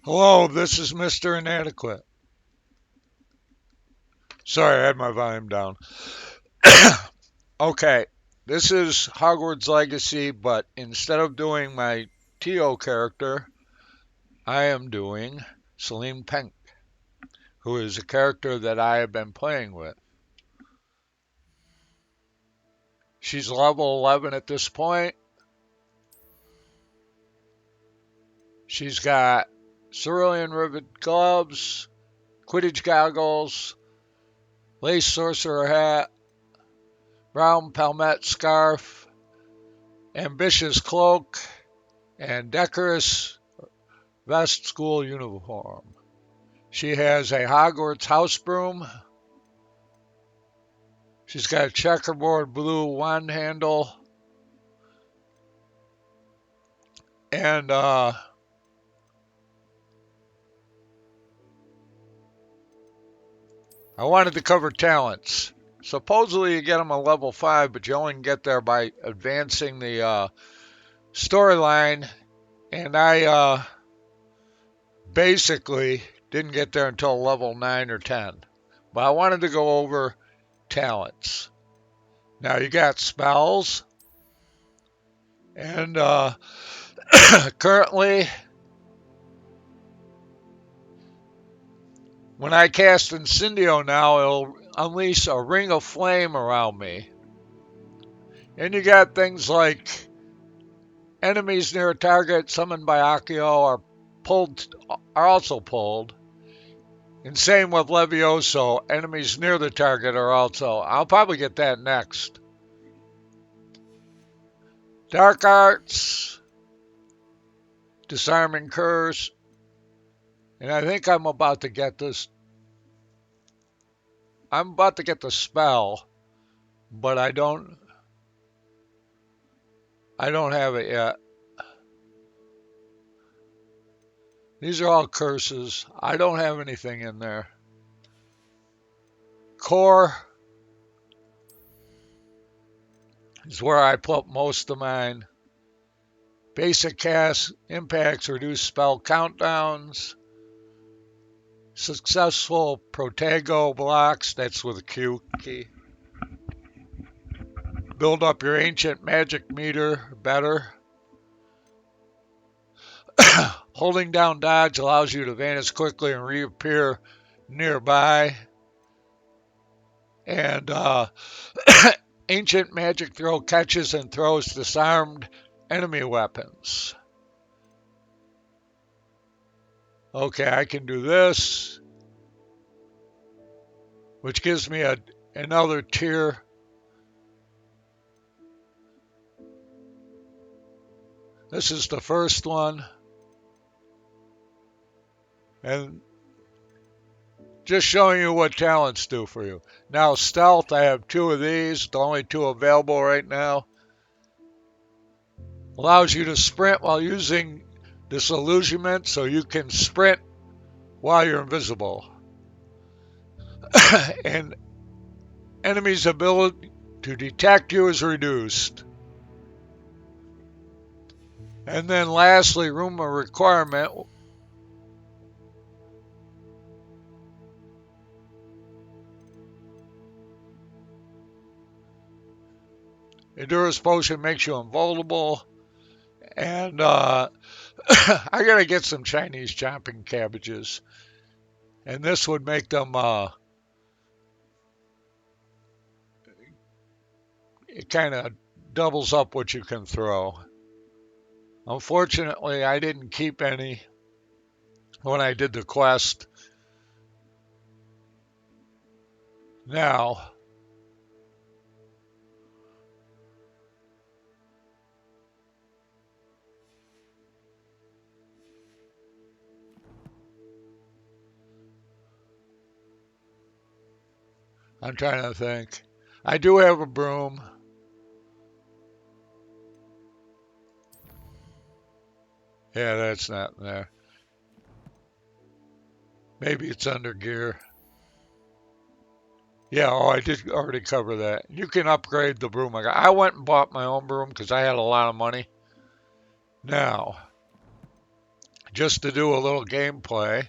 Hello, this is Mr. Inadequate. Sorry, I had my volume down. Okay, this is Hogwarts Legacy, but instead of doing my Tio character, I am doing Selene Penk, who is a character that I have been playing with. She's level 11 at this point. She's got cerulean rivet gloves, Quidditch goggles, lace sorcerer hat, brown palmet scarf, ambitious cloak, and decorous vest school uniform. She has a Hogwarts house broom. She's got a checkerboard blue wand handle. And I wanted to cover talents. Supposedly you get them a level 5, but you only can get there by advancing the storyline. And I basically didn't get there until level 9 or 10. But I wanted to go over talents. Now you got spells. And currently, when I cast Incendio now, it'll unleash a ring of flame around me. And you got things like enemies near a target summoned by Accio are also pulled. And same with Levioso, enemies near the target are also. I'll probably get that next. Dark Arts, Disarming Curse, and I think I'm about to get this. I'm about to get the spell, but I don't have it yet. These are all curses. I don't have anything in there. Core is where I put most of mine. Basic cast impacts reduce spell countdowns. Successful Protego blocks, that's with a Q key. Build up your ancient magic meter better. Holding down dodge allows you to vanish quickly and reappear nearby. And ancient magic throw catches and throws disarmed enemy weapons. Okay, I can do this, which gives me another tier. This is the first one. And just showing you what talents do for you. Now, stealth, I have 2 of these, the only 2 available right now. Allows you to sprint while using disillusionment, so you can sprint while you're invisible. And enemy's ability to detect you is reduced. And then lastly, room of requirement. Endurance potion makes you invulnerable. And I gotta get some Chinese chopping cabbages. And this would make them, it kind of doubles up what you can throw. Unfortunately, I didn't keep any when I did the quest. Now, I'm trying to think. I do have a broom. Yeah, that's not there. Maybe it's under gear. Yeah, oh, I did already cover that. You can upgrade the broom. I went and bought my own broom because I had a lot of money. Now, just to do a little gameplay.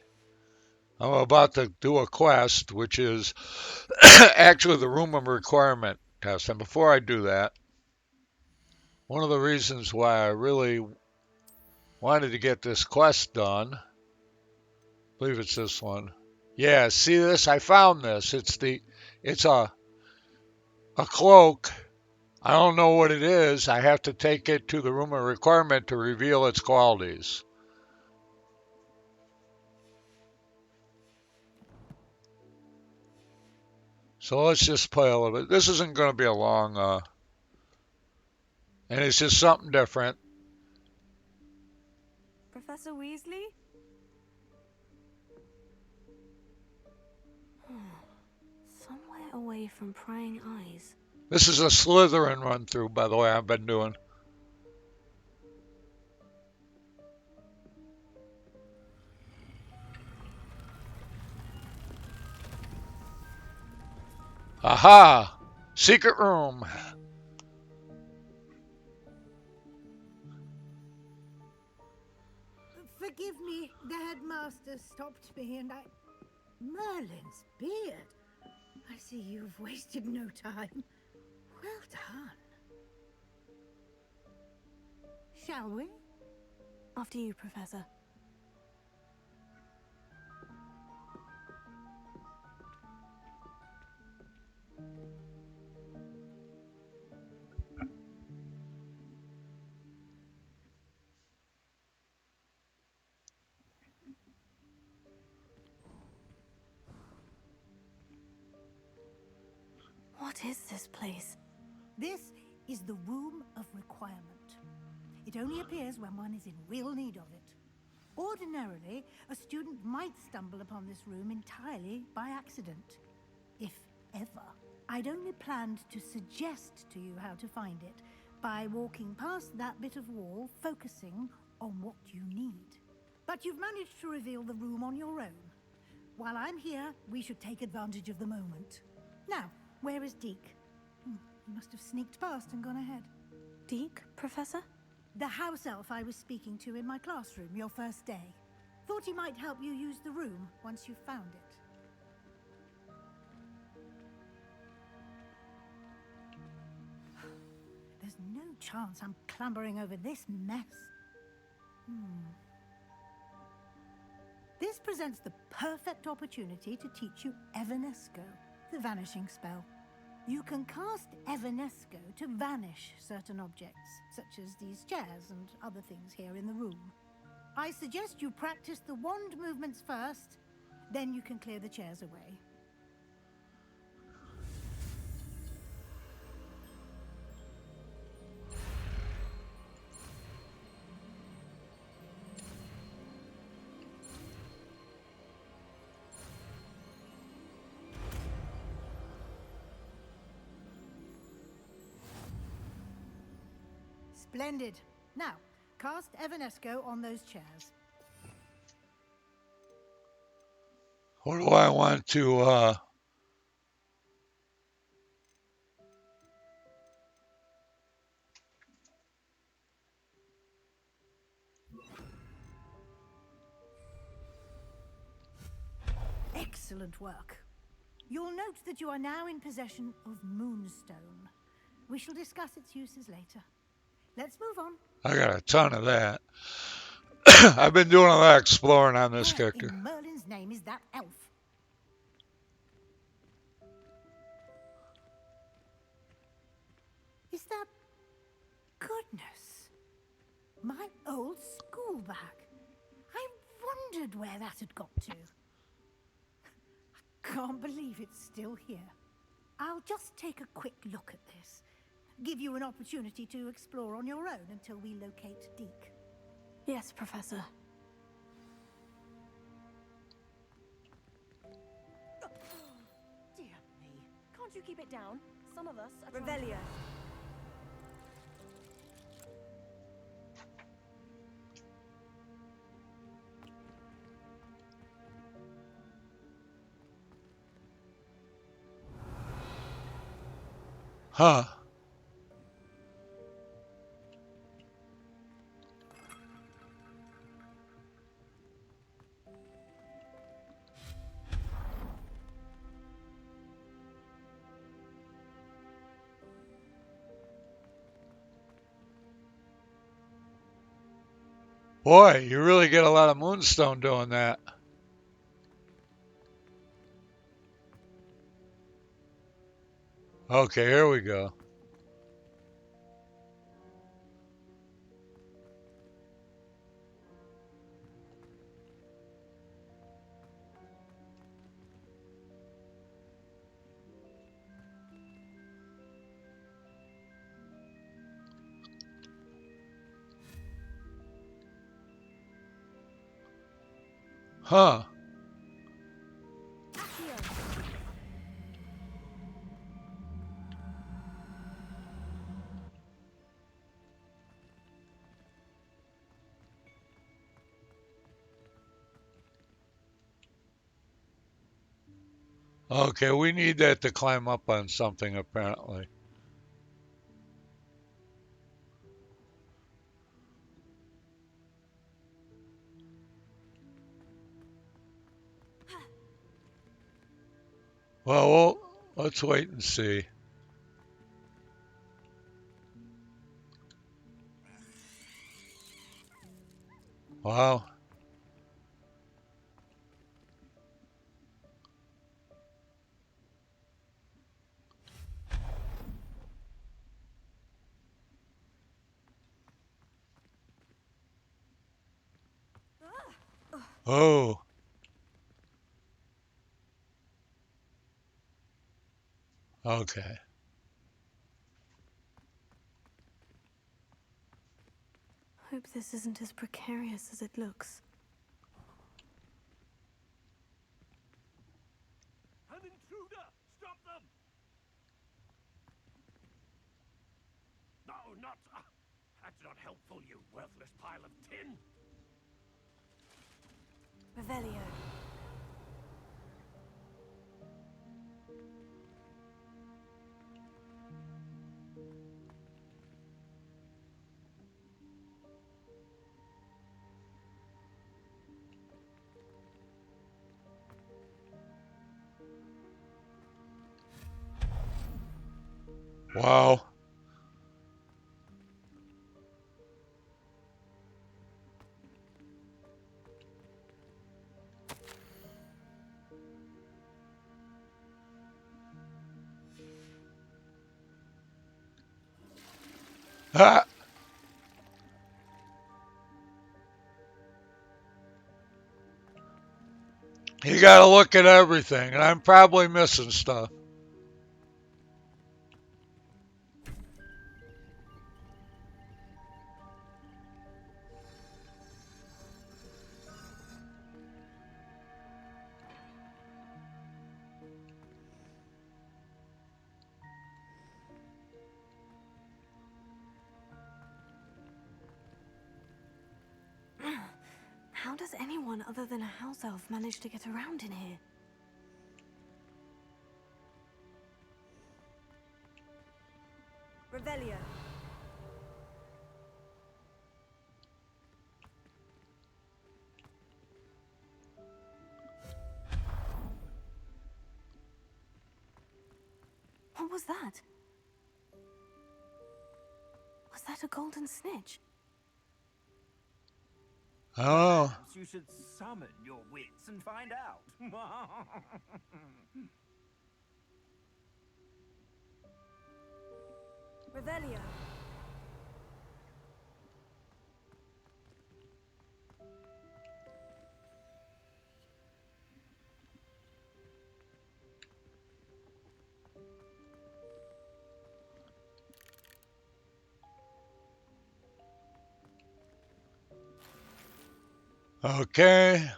I'm about to do a quest, which is actually the room of requirement test. And before I do that, one of the reasons why I really wanted to get this quest done, I believe it's this one. Yeah, see this? I found this. It's a cloak. I don't know what it is. I have to take it to the room of requirement to reveal its qualities. So let's just play a little bit. This isn't going to be a long, and it's just something different. Professor Weasley? Somewhere away from prying eyes. This is a Slytherin run through, by the way, I've been doing. Aha! Secret room. Forgive me, the headmaster stopped me and Merlin's beard. I see you've wasted no time. Well done. Shall we? After you, Professor. What is this place? This is the Room of Requirement. It only appears when one is in real need of it. Ordinarily, a student might stumble upon this room entirely by accident. If ever. I'd only planned to suggest to you how to find it by walking past that bit of wall, focusing on what you need. But you've managed to reveal the room on your own. While I'm here, we should take advantage of the moment. Now, where is Deke? He must have sneaked past and gone ahead. Deke, Professor? The house elf I was speaking to in my classroom your first day. Thought he might help you use the room once you've found it. There's no chance I'm clambering over this mess. This presents the perfect opportunity to teach you Evanesco, the vanishing spell. You can cast Evanesco to vanish certain objects, such as these chairs and other things here in the room. I suggest you practice the wand movements first, then you can clear the chairs away. Splendid. Now, cast Evanesco on those chairs. What do I want to, Excellent work. You'll note that you are now in possession of Moonstone. We shall discuss its uses later. Let's move on. I got a ton of that. I've been doing a lot of exploring on this Where character. in Merlin's name is that elf? Is that... Goodness. My old school bag. I wondered where that had got to. I can't believe it's still here. I'll just take a quick look at this. Give you an opportunity to explore on your own until we locate Deke. Yes, Professor. Dear me. Can't you keep it down? Some of us are Revelio. Huh. Boy, you really get a lot of moonstone doing that. Okay, here we go. Huh. Okay, we need that to climb up on something apparently. Well, let's wait and see. Wow. Oh, okay. Hope this isn't as precarious as it looks. An intruder! Stop them! No, not... that's not helpful, you worthless pile of tin! Revelio. Wow. Ah, you gotta look at everything, and I'm probably missing stuff. How does anyone other than a house elf manage to get around in here? Revelio. What was that? Was that a golden snitch? Oh, Perhaps you should summon your wits and find out. Revelio. okay.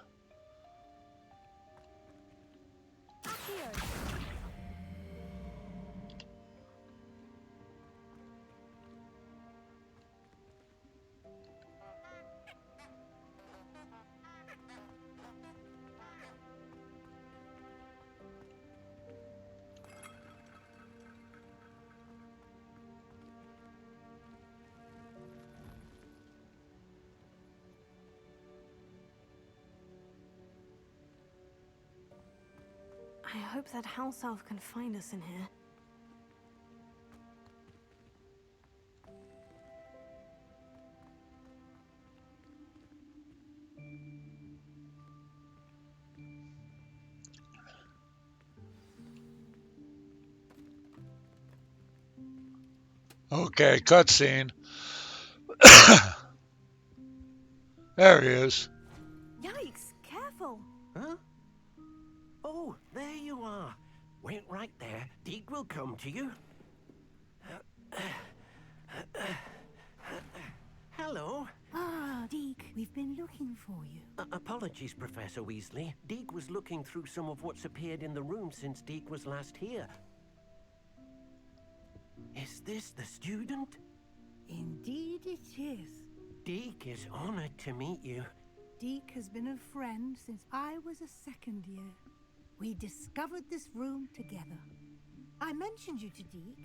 I hope that house elf can find us in here. Okay, cutscene. There he is. Yikes, careful. Huh? Oh, there you are. Wait right there. Deke will come to you. Hello. Ah, Deke, we've been looking for you. Apologies, Professor Weasley. Deke was looking through some of what's appeared in the room since Deke was last here. Is this the student? Indeed it is. Deke is honored to meet you. Deke has been a friend since I was a second year. We discovered this room together. I mentioned you to Deke.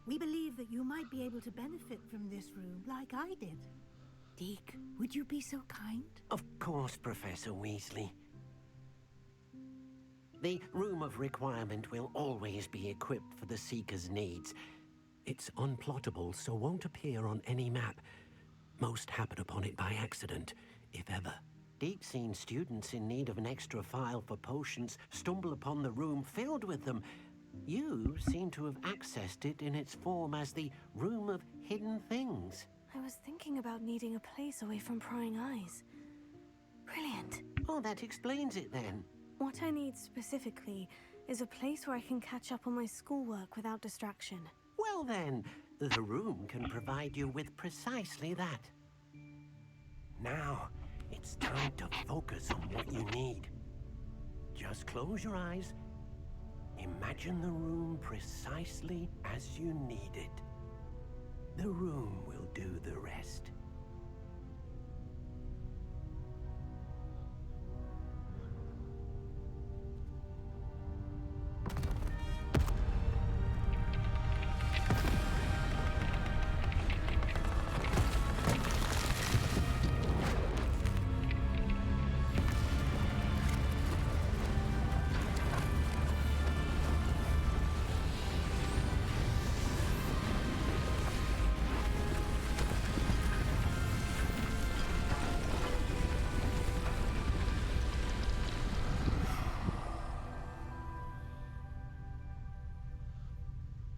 We believe that you might be able to benefit from this room like I did. Deke, would you be so kind? Of course, Professor Weasley. The Room of Requirement will always be equipped for the Seeker's needs. It's unplottable, so won't appear on any map. Most happen upon it by accident, if ever. Deep-seen students in need of an extra file for potions stumble upon the room filled with them. You seem to have accessed it in its form as the Room of Hidden Things. I was thinking about needing a place away from prying eyes. Brilliant. Oh, that explains it then. What I need specifically is a place where I can catch up on my schoolwork without distraction. Well then, the room can provide you with precisely that. Now, it's time to focus on what you need. Just close your eyes. Imagine the room precisely as you need it. The room will do the rest.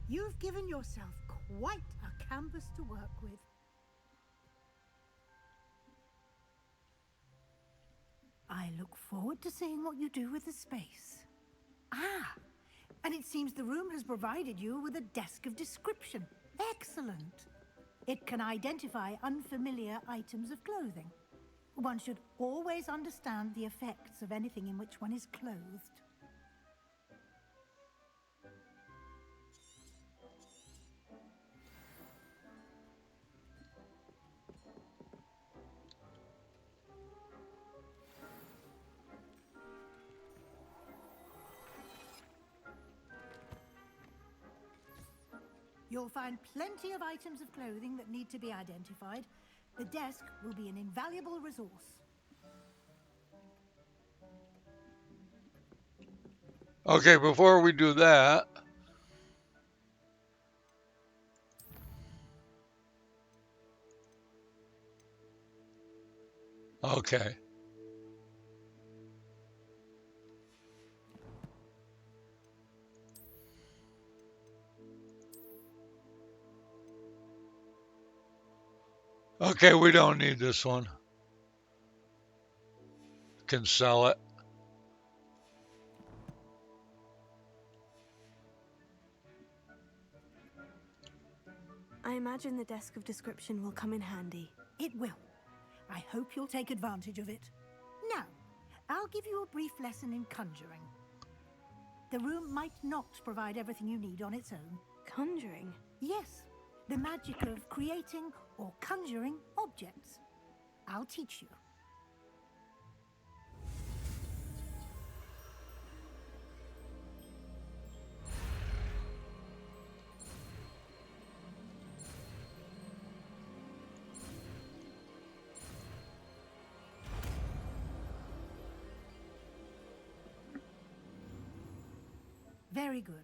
You've given yourself quite a canvas to work with. I look forward to seeing what you do with the space. Ah, and it seems the room has provided you with a desk of description. Excellent. It can identify unfamiliar items of clothing. One should always understand the effects of anything in which one is clothed. You'll find plenty of items of clothing that need to be identified. The desk will be an invaluable resource. Okay, before we do that, okay. Okay, we don't need this one. Can sell it. I imagine the desk of description will come in handy. It will. I hope you'll take advantage of it. Now, I'll give you a brief lesson in conjuring. The room might not provide everything you need on its own. Conjuring? Yes, the magic of creating or conjuring objects. I'll teach you. Very good.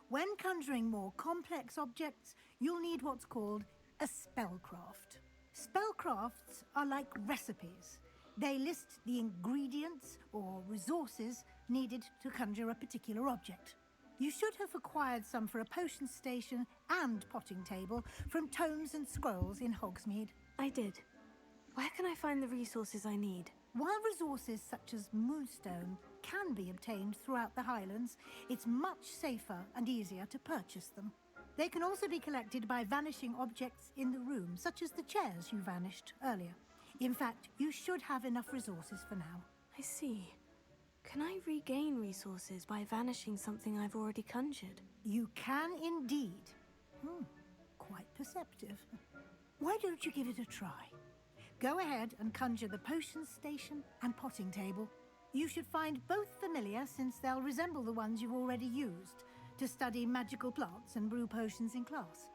When conjuring more complex objects, you'll need what's called a spellcraft. Spellcrafts are like recipes. They list the ingredients or resources needed to conjure a particular object. You should have acquired some for a potion station and potting table from Tomes and Scrolls in Hogsmeade. I did. Where can I find the resources I need? While resources such as Moonstone can be obtained throughout the Highlands, it's much safer and easier to purchase them. They can also be collected by vanishing objects in the room, such as the chairs you vanished earlier. In fact, you should have enough resources for now. I see. Can I regain resources by vanishing something I've already conjured? You can indeed. Quite perceptive. Why don't you give it a try? Go ahead and conjure the potion station and potting table. You should find both familiar, since they'll resemble the ones you've already used to study magical plants and brew potions in class.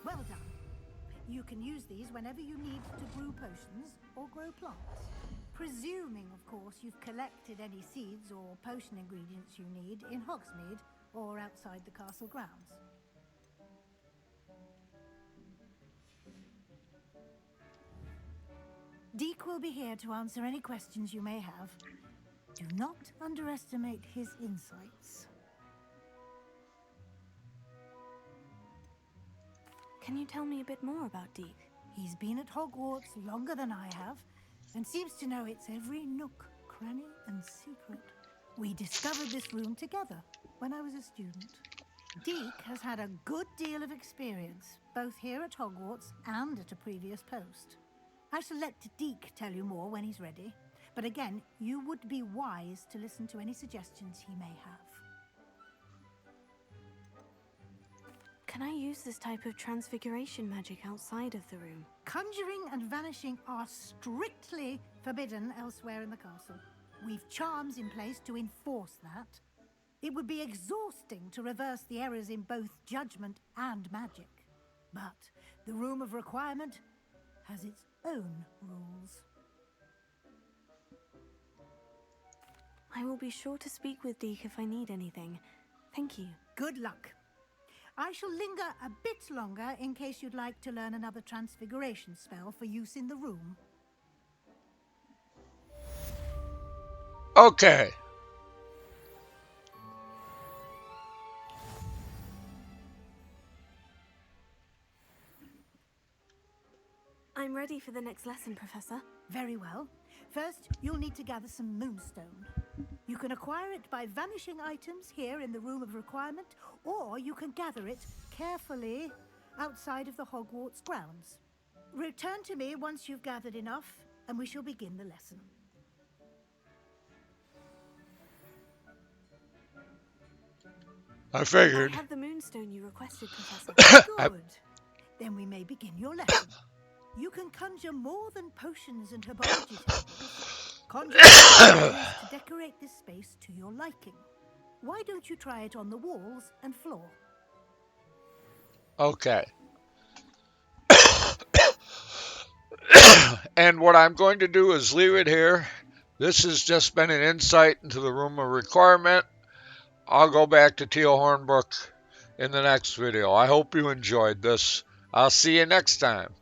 Well done. You can use these whenever you need to brew potions or grow plants. Presuming, of course, you've collected any seeds or potion ingredients you need in Hogsmeade or outside the castle grounds. Deek will be here to answer any questions you may have. Do not underestimate his insights. Can you tell me a bit more about Deek? He's been at Hogwarts longer than I have, and seems to know its every nook, cranny, and secret. We discovered this room together when I was a student. Deek has had a good deal of experience, both here at Hogwarts and at a previous post. I shall let Deek tell you more when he's ready, but again, you would be wise to listen to any suggestions he may have. Can I use this type of transfiguration magic outside of the room? Conjuring and vanishing are strictly forbidden elsewhere in the castle. We've charms in place to enforce that. It would be exhausting to reverse the errors in both judgment and magic. But the Room of Requirement has its own rules. I will be sure to speak with Deek if I need anything. Thank you. Good luck. I shall linger a bit longer in case you'd like to learn another transfiguration spell for use in the room. Okay. I'm ready for the next lesson, Professor. Very well. First, you'll need to gather some moonstone. You can acquire it by vanishing items here in the Room of Requirement, or you can gather it carefully outside of the Hogwarts grounds. Return to me once you've gathered enough, and we shall begin the lesson. I figured. I have the moonstone you requested, Professor. Good. Then we may begin your lesson. You can conjure more than potions and herbology tables. Conjure ways to decorate this space to your liking. Why don't you try it on the walls and floor? Okay. And what I'm going to do is leave it here. This has just been an insight into the Room of Requirement. I'll go back to Teal Hornbrook in the next video. I hope you enjoyed this. I'll see you next time.